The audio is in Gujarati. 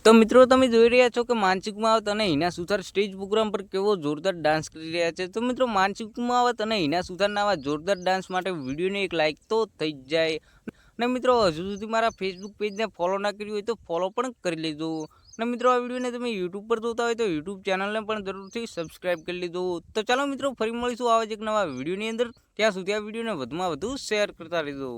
તો મિત્રો તમે જોઈ રહ્યા છો કે માનસિક માવત અને હિના સુથાર સ્ટેજ પ્રોગ્રામ પર કેવો જોરદાર ડાન્સ કરી રહ્યા છે। તો મિત્રો માનસિક માવત અને હિના સુથારના આવા જોરદાર ડાન્સ માટે વિડીયોને એક લાઇક તો થઈ જાય। અને મિત્રો હજુ સુધી મારા ફેસબુક પેજને ફોલો ના કર્યું હોય તો ફોલો પણ કરી લેજો। અને મિત્રો આ વિડીયોને તમે યુટ્યુબ પર જોતા હોય તો યુટ્યુબ ચેનલને પણ જરૂરથી સબસ્ક્રાઇબ કરી લેજો। તો ચાલો મિત્રો ફરી મળીશું આવા જ એક નવા વિડીયોની અંદર। ત્યાં સુધી આ વિડીયોને વધુમાં વધુ શેર કરતા રહેજો।